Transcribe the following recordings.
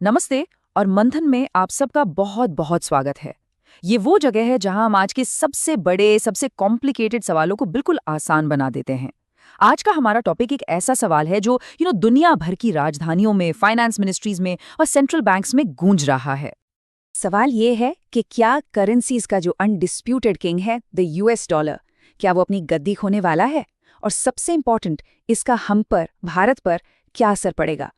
नमस्ते। और मंथन में आप सबका बहुत बहुत स्वागत है। ये वो जगह है जहां हम आज के सबसे बड़े, सबसे कॉम्प्लिकेटेड सवालों को बिल्कुल आसान बना देते हैं। आज का हमारा टॉपिक एक ऐसा सवाल है जो दुनिया भर की राजधानियों में, फाइनेंस मिनिस्ट्रीज में और सेंट्रल बैंक्स में गूंज रहा है। सवाल ये है कि क्या करेंसीज का जो अनडिस्प्यूटेड किंग है, द यूएस डॉलर, क्या वो अपनी गद्दी खोने वाला है? और सबसे इंपॉर्टेंट, इसका हम पर, भारत पर क्या असर पड़ेगा?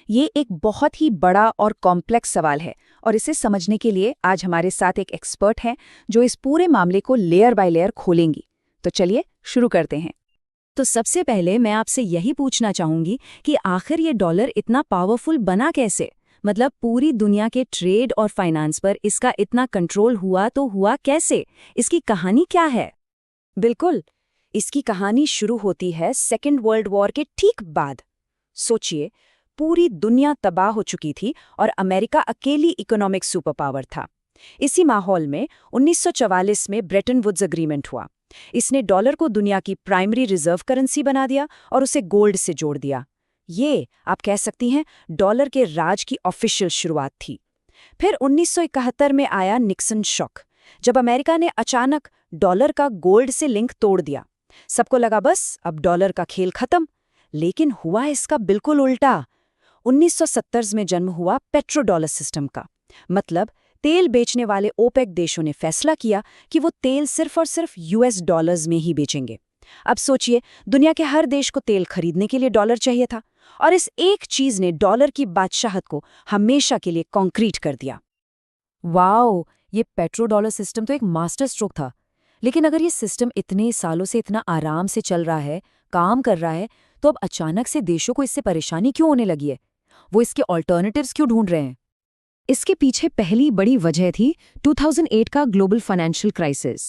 ये एक बहुत ही बड़ा और कॉम्प्लेक्स सवाल है और इसे समझने के लिए आज हमारे साथ एक एक्सपर्ट हैं जो इस पूरे मामले को लेयर बाय लेयर खोलेंगी। तो चलिए शुरू करते हैं। तो सबसे पहले मैं आपसे यही पूछना चाहूंगी कि आखिर ये डॉलर इतना पावरफुल बना कैसे? मतलब पूरी दुनिया के ट्रेड और फाइनेंस पर इसका इतना कंट्रोल हुआ तो हुआ कैसे? इसकी कहानी क्या है? बिल्कुल, इसकी कहानी शुरू होती है सेकेंड वर्ल्ड वॉर के ठीक बाद। सोचिए, पूरी दुनिया तबाह हो चुकी थी और अमेरिका अकेली इकोनॉमिक सुपर पावर था। इसी माहौल में 1944 में ब्रेटन वुड्स एग्रीमेंट हुआ। इसने डॉलर को दुनिया की प्राइमरी रिजर्व करेंसी बना दिया और उसे गोल्ड से जोड़ दिया। ये आप कह सकती हैं डॉलर के राज की ऑफिशियल शुरुआत थी। फिर 1971 में आया निक्सन शॉक, जब अमेरिका ने अचानक डॉलर का गोल्ड से लिंक तोड़ दिया। सबको लगा बस अब डॉलर का खेल खत्म, लेकिन हुआ इसका बिल्कुल उल्टा। 1970 में जन्म हुआ पेट्रो डॉलर सिस्टम का। मतलब तेल बेचने वाले ओपेक देशों ने फैसला किया कि वो तेल सिर्फ और सिर्फ यूएस डॉलर्स में ही बेचेंगे। अब सोचिए, दुनिया के हर देश को तेल खरीदने के लिए डॉलर चाहिए था और इस एक चीज ने डॉलर की बादशाहत को हमेशा के लिए कॉन्क्रीट कर दिया। वाओ, ये पेट्रो डॉलर सिस्टम तो एक मास्टर स्ट्रोक था। लेकिन अगर ये सिस्टम इतने सालों से इतना आराम से चल रहा है, काम कर रहा है, तो अब अचानक से देशों को इससे परेशानी क्यों होने लगी है? वो इसके ऑल्टरनेटिव्स क्यों ढूंढ रहे हैं? इसके पीछे पहली बड़ी वजह थी 2008 का ग्लोबल फाइनेंशियल क्राइसिस।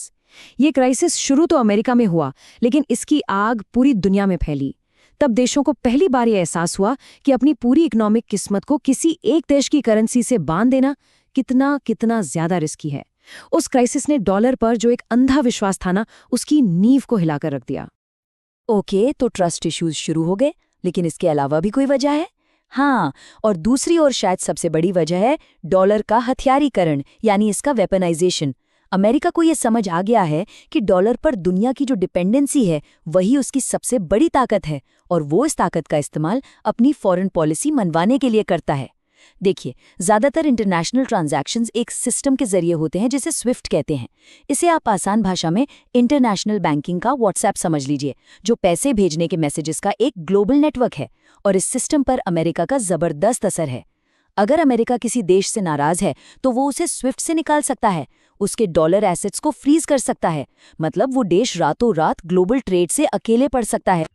ये क्राइसिस शुरू तो अमेरिका में हुआ, लेकिन इसकी आग पूरी दुनिया में फैली। तब देशों को पहली बार ये एहसास हुआ कि अपनी पूरी इकोनॉमिक किस्मत को किसी एक देश की करेंसी से बांध देना कितना कितना ज्यादा रिस्की है। उस क्राइसिस ने डॉलर पर जो एक अंधा विश्वास था ना, उसकी नींव को हिलाकर रख दिया। ओके, तो ट्रस्ट इश्यूज शुरू हो गए, लेकिन इसके अलावा भी कोई वजह है? हाँ, और दूसरी और शायद सबसे बड़ी वजह है डॉलर का हथियारीकरण, यानी इसका वेपनाइजेशन। अमेरिका को ये समझ आ गया है कि डॉलर पर दुनिया की जो डिपेंडेंसी है वही उसकी सबसे बड़ी ताकत है, और वो इस ताकत का इस्तेमाल अपनी फॉरेन पॉलिसी मनवाने के लिए करता है। देखिए, ज्यादातर इंटरनेशनल ट्रांजैक्शंस एक सिस्टम के जरिए होते हैं जिसे स्विफ्ट कहते हैं। इसे आप आसान भाषा में इंटरनेशनल बैंकिंग का व्हाट्सएप समझ लीजिए, जो पैसे भेजने के मैसेजेस का एक ग्लोबल नेटवर्क है। और इस सिस्टम पर अमेरिका का जबरदस्त असर है। अगर अमेरिका किसी देश से नाराज है तो वो उसे स्विफ्ट से निकाल सकता है, उसके डॉलर एसेट्स को फ्रीज कर सकता है। मतलब वो देश रातों रात ग्लोबल ट्रेड से अकेले पड़ सकता है।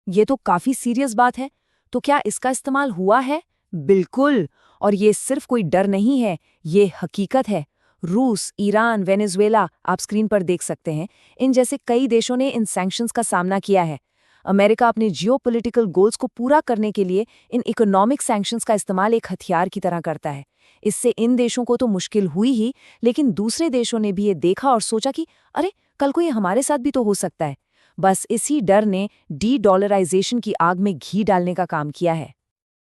ये तो काफी सीरियस बात है। तो क्या इसका इस्तेमाल हुआ है? बिल्कुल। और ये सिर्फ कोई डर नहीं है, ये हकीकत है। रूस, ईरान, वेनेजुएला, आप स्क्रीन पर देख सकते हैं, इन जैसे कई देशों ने इन सैंक्शंस का सामना किया है। अमेरिका अपने जियोपॉलिटिकल गोल्स को पूरा करने के लिए इन इकोनॉमिक सैंक्शंस का इस्तेमाल एक हथियार की तरह करता है। इससे इन देशों को तो मुश्किल हुई ही, लेकिन दूसरे देशों ने भी ये देखा और सोचा कि अरे, कल को ये हमारे साथ भी तो हो सकता है। बस इसी डर ने डी डॉलराइजेशन की आग में घी डालने का काम किया है।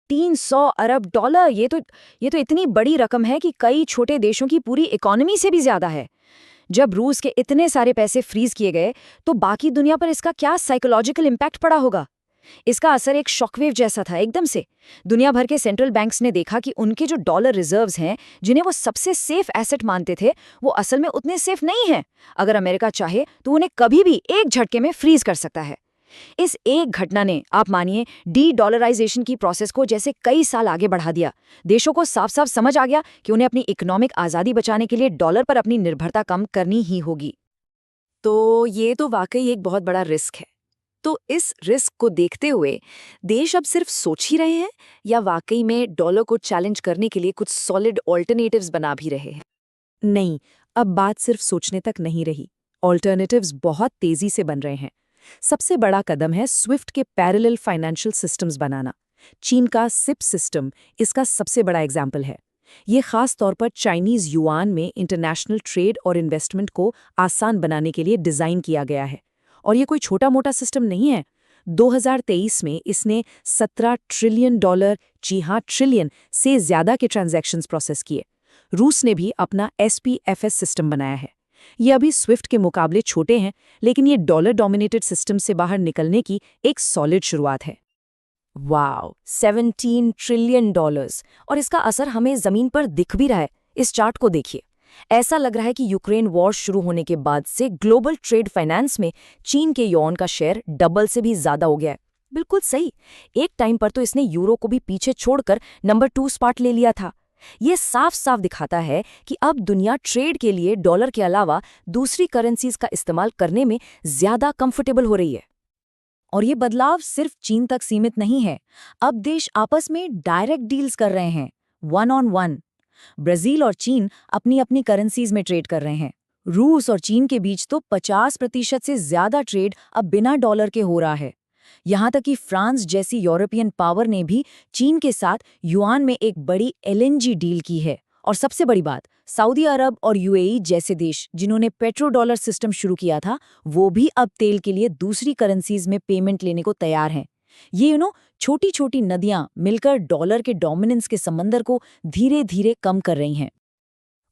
300 अरब डॉलर, ये तो इतनी बड़ी रकम है कि कई छोटे देशों की पूरी इकोनॉमी से भी ज्यादा है। जब रूस के इतने सारे पैसे फ्रीज किए गए, तो बाकी दुनिया पर इसका क्या साइकोलॉजिकल इम्पैक्ट पड़ा होगा? इसका असर एक शॉकवेव जैसा था। एकदम से दुनिया भर के सेंट्रल बैंक्स ने देखा कि उनके जो डॉलर रिजर्व्स हैं, जिन्हें वो सबसे सेफ एसेट मानते थे, वो असल में उतने सेफ नहीं हैं। अगर अमेरिका चाहे तो उन्हें कभी भी एक झटके में फ्रीज कर सकता है। इस एक घटना ने, आप मानिए, डी डॉलराइजेशन की प्रोसेस को जैसे कई साल आगे बढ़ा दिया। देशों को साफ साफ समझ आ गया कि उन्हें अपनी इकोनॉमिक आज़ादी बचाने के लिए डॉलर पर अपनी निर्भरता कम करनी ही होगी। तो ये तो वाकई एक बहुत बड़ा रिस्क है। तो इस रिस्क को देखते हुए देश अब सिर्फ सोच ही रहे हैं, या वाकई में डॉलर को चैलेंज करने के लिए कुछ सॉलिड ऑल्टरनेटिव्स बना भी रहे हैं? नहीं, अब बात सिर्फ सोचने तक नहीं रही। ऑल्टरनेटिव्स बहुत तेजी से बन रहे हैं। सबसे बड़ा कदम है स्विफ्ट के पैरेलल फाइनेंशियल सिस्टम्स बनाना। चीन का सिप सिस्टम इसका सबसे बड़ा एग्जाम्पल है। ये खास तौर पर चाइनीज युआन में इंटरनेशनल ट्रेड और इन्वेस्टमेंट को आसान बनाने के लिए डिजाइन किया गया है। और ये कोई छोटा मोटा सिस्टम नहीं है। 2023 में इसने $17 ट्रिलियन, जी हाँ ट्रिलियन, से ज़्यादा के ट्रांजैक्शंस प्रोसेस किए। रूस ने भी अपना SPFS सिस्टम बनाया है। ये अभी स्विफ्ट के मुकाबले छोटे हैं, लेकिन ये डॉलर डोमिनेटेड सिस्टम से बाहर निकलने की एक सॉलिड शुरुआत है। वाओ, $17 ट्रिलियन, और इसका असर हमें जमीन पर दिख भी रहा है। इस चार्ट को देखिए, ऐसा लग रहा है कि यूक्रेन वॉर शुरू होने के बाद से ग्लोबल ट्रेड फाइनेंस में चीन के युआन का शेयर डबल से भी ज्यादा हो गया है। बिल्कुल सही, एक टाइम पर तो इसने यूरो को भी पीछे छोड़कर नंबर 2 स्पॉट ले लिया था। ये साफ साफ दिखाता है कि अब दुनिया ट्रेड के लिए डॉलर के अलावा दूसरी करेंसीज का इस्तेमाल करने में ज्यादा कंफर्टेबल हो रही है। और ये बदलाव सिर्फ चीन तक सीमित नहीं है। अब देश आपस में डायरेक्ट डील्स कर रहे हैं, 1-on-1। ब्राजील और चीन अपनी अपनी करेंसीज में ट्रेड कर रहे हैं। रूस और चीन के बीच तो 50% से ज्यादा ट्रेड अब बिना डॉलर के हो रहा है। यहाँ तक कि फ्रांस जैसी यूरोपियन पावर ने भी चीन के साथ युआन में एक बड़ी LNG डील की है। और सबसे बड़ी बात, सऊदी अरब और UAE जैसे देश जिन्होंने पेट्रो डॉलर सिस्टम शुरू किया था, वो भी अब तेल के लिए दूसरी करेंसीज में पेमेंट लेने को तैयार हैं। ये छोटी छोटी नदियां मिलकर डॉलर के डोमिनेंस के समंदर को धीरे धीरे कम कर रही हैं।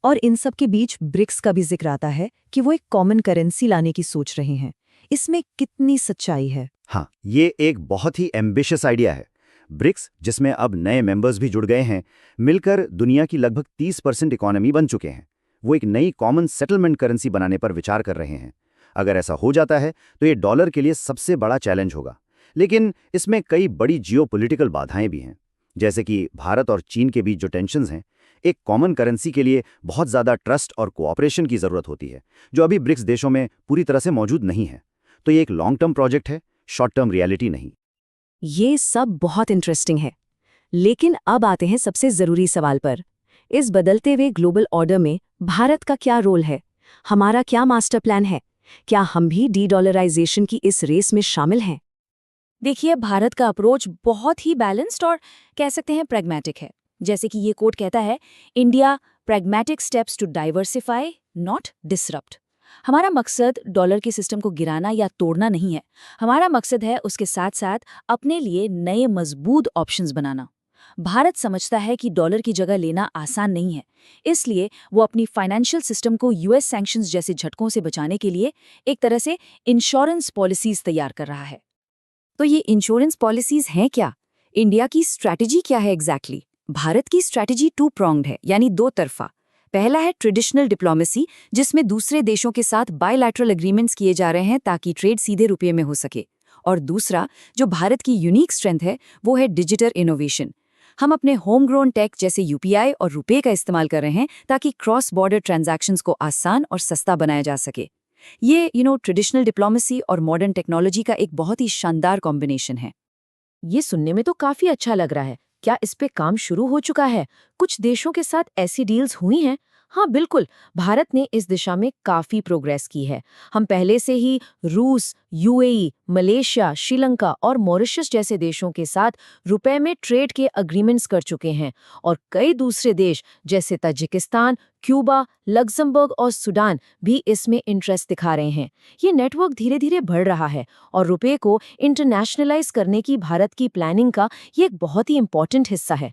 और इन सब के बीच ब्रिक्स का भी जिक्र आता है कि वो एक कॉमन करेंसी लाने की सोच रहे हैं। इसमें कितनी सच्चाई है? हाँ, ये एक बहुत ही एम्बिशियस आइडिया है। ब्रिक्स, जिसमें अब नए मेंबर्स भी जुड़ गए हैं, मिलकर दुनिया की लगभग 30% इकोनॉमी बन चुके हैं। वो एक नई कॉमन सेटलमेंट करेंसी बनाने पर विचार कर रहे हैं। अगर ऐसा हो जाता है तो ये डॉलर के लिए सबसे बड़ा चैलेंज होगा। लेकिन इसमें कई बड़ी जियोपॉलिटिकल बाधाएं भी हैं, जैसे कि भारत और चीन के बीच जो टेंशन्स हैं। एक कॉमन करेंसी के लिए बहुत ज़्यादा ट्रस्ट और कोऑपरेशन की ज़रूरत होती है, जो अभी ब्रिक्स देशों में पूरी तरह से मौजूद नहीं है। तो ये एक लॉन्ग टर्म प्रोजेक्ट है, शॉर्ट टर्म रियलिटी नहीं। ये सब बहुत इंटरेस्टिंग है, लेकिन अब आते हैं सबसे जरूरी सवाल पर। इस बदलते हुए ग्लोबल ऑर्डर में भारत का क्या रोल है? हमारा क्या मास्टर प्लान है? क्या हम भी डी-डॉलराइजेशन की इस रेस में शामिल हैं? देखिए, भारत का अप्रोच बहुत ही बैलेंस्ड और कह सकते हैं प्रैग्मेटिक है। जैसे कि ये कोट कहता है, India pragmatic steps to diversify, not disrupt. हमारा मकसद डॉलर के सिस्टम को गिराना या तोड़ना नहीं है। हमारा मकसद है उसके साथ साथ अपने लिए नए मजबूत ऑप्शंस बनाना। भारत समझता है कि डॉलर की जगह लेना आसान नहीं है, इसलिए वो अपनी फाइनेंशियल सिस्टम को US सैंक्शंस जैसे झटकों से बचाने के लिए एक तरह से इंश्योरेंस पॉलिसीज तैयार कर रहा है। तो ये इंश्योरेंस पॉलिसीज हैं क्या? इंडिया की स्ट्रैटेजी क्या है एग्जैक्टली? भारत की स्ट्रैटेजी 2 pronged है, यानी 2 तरफा। पहला है ट्रेडिशनल डिप्लोमेसी, जिसमें दूसरे देशों के साथ बायलैटरल एग्रीमेंट्स किए जा रहे हैं ताकि ट्रेड सीधे रुपये में हो सके। और दूसरा, जो भारत की यूनिक स्ट्रेंथ है, वो है डिजिटल इनोवेशन। हम अपने होम ग्रोन टेक जैसे UPI और रुपये का इस्तेमाल कर रहे हैं ताकि क्रॉस बॉर्डर ट्रांजैक्शंस को आसान और सस्ता बनाया जा सके। ये ट्रेडिशनल डिप्लोमेसी और मॉडर्न टेक्नोलॉजी का एक बहुत ही शानदार कॉम्बिनेशन है। ये सुनने में तो काफी अच्छा लग रहा है। क्या इस पे काम शुरू हो चुका है? कुछ देशों के साथ ऐसी डील्स हुई हैं? हाँ बिल्कुल, भारत ने इस दिशा में काफी प्रोग्रेस की है। हम पहले से ही रूस, UAE, मलेशिया, श्रीलंका और मॉरिशस जैसे देशों के साथ रुपए में ट्रेड के एग्रीमेंट्स कर चुके हैं। और कई दूसरे देश जैसे ताजिकिस्तान, क्यूबा, लग्जमबर्ग और सूडान भी इसमें इंटरेस्ट दिखा रहे हैं। ये नेटवर्क धीरे धीरे बढ़ रहा है और रुपए को इंटरनेशनलाइज करने की भारत की प्लानिंग का ये एक बहुत ही इंपॉर्टेंट हिस्सा है।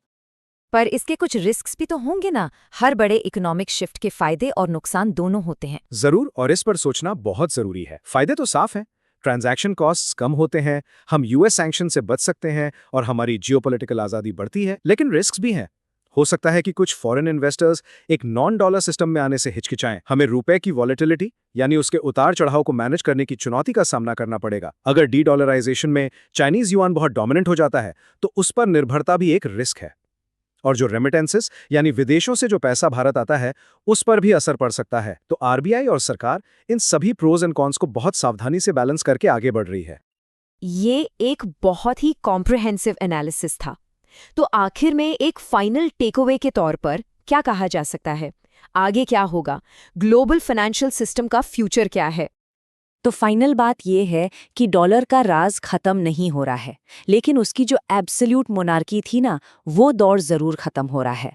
पर इसके कुछ रिस्क्स भी तो होंगे ना? हर बड़े इकोनॉमिक शिफ्ट के फायदे और नुकसान दोनों होते हैं। जरूर, और इस पर सोचना बहुत जरूरी है। फायदे तो साफ हैं, ट्रांजैक्शन कॉस्ट्स कम होते हैं, हम US सैंक्शन से बच सकते हैं और हमारी जियोपॉलिटिकल आज़ादी बढ़ती है। लेकिन रिस्क्स भी हैं। हो सकता है कि कुछ फॉरेन इन्वेस्टर्स एक नॉन डॉलर सिस्टम में आने से हिचकिचाएं। हमें रुपए की वॉलेटिलिटी यानी उसके उतार चढ़ाव को मैनेज करने की चुनौती का सामना करना पड़ेगा। अगर डी-डॉलराइजेशन में चाइनीज युआन बहुत डोमिनेंट हो जाता है तो उस पर निर्भरता भी एक रिस्क है। और जो रेमिटेंसेस यानी विदेशों से जो पैसा भारत आता है, उस पर भी असर पड़ सकता है। तो RBI और सरकार इन सभी प्रोज एंड कॉन्स को बहुत सावधानी से बैलेंस करके आगे बढ़ रही है। ये एक बहुत ही कॉम्प्रिहेंसिव एनालिसिस था। तो आखिर में एक फाइनल टेकअवे के तौर पर क्या कहा जा सकता है? आगे क्या होगा? ग्लोबल फाइनेंशियल सिस्टम का फ्यूचर क्या है? तो फाइनल बात यह है कि डॉलर का राज खत्म नहीं हो रहा है, लेकिन उसकी जो एब्सोल्यूट मोनार्की थी ना, वो दौर जरूर खत्म हो रहा है।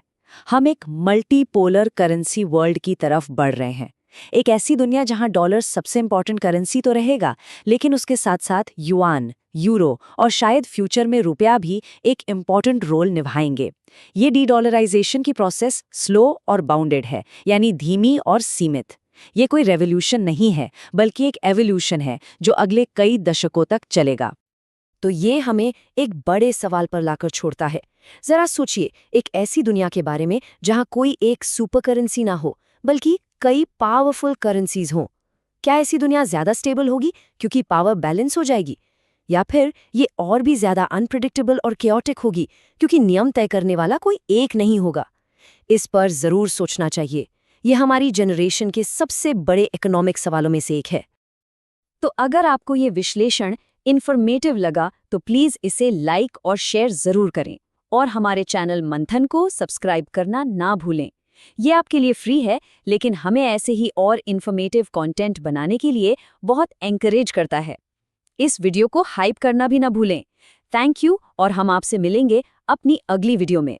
हम एक मल्टीपोलर करेंसी वर्ल्ड की तरफ बढ़ रहे हैं। एक ऐसी दुनिया जहां डॉलर सबसे इंपॉर्टेंट करेंसी तो रहेगा, लेकिन उसके साथ साथ युआन यूरो और शायद फ्यूचर में रुपया भी एक इम्पॉर्टेंट रोल निभाएंगे। ये डीडॉलराइजेशन की प्रोसेस स्लो और बाउंडेड है, यानी धीमी और सीमित। ये कोई रेवोल्यूशन नहीं है, बल्कि एक एवोल्यूशन है जो अगले कई दशकों तक चलेगा। तो ये हमें एक बड़े सवाल पर लाकर छोड़ता है। जरा सोचिए, एक ऐसी दुनिया के बारे में जहां कोई एक सुपर करेंसी ना हो, बल्कि कई पावरफुल करेंसीज हों। क्या ऐसी दुनिया ज्यादा स्टेबल होगी क्योंकि पावर बैलेंस हो जाएगी, या फिर ये और भी ज्यादा अनप्रेडिक्टेबल और केओटिक होगी क्योंकि नियम तय करने वाला कोई एक नहीं होगा? इस पर जरूर सोचना चाहिए। ये हमारी जनरेशन के सबसे बड़े इकोनॉमिक सवालों में से एक है। तो अगर आपको ये विश्लेषण इन्फॉर्मेटिव लगा तो प्लीज़ इसे लाइक और शेयर ज़रूर करें, और हमारे चैनल मंथन को सब्सक्राइब करना ना भूलें। ये आपके लिए फ्री है, लेकिन हमें ऐसे ही और इन्फॉर्मेटिव कंटेंट बनाने के लिए बहुत एनकरेज करता है। इस वीडियो को हाइप करना भी ना भूलें। थैंक यू, और हम आपसे मिलेंगे अपनी अगली वीडियो में।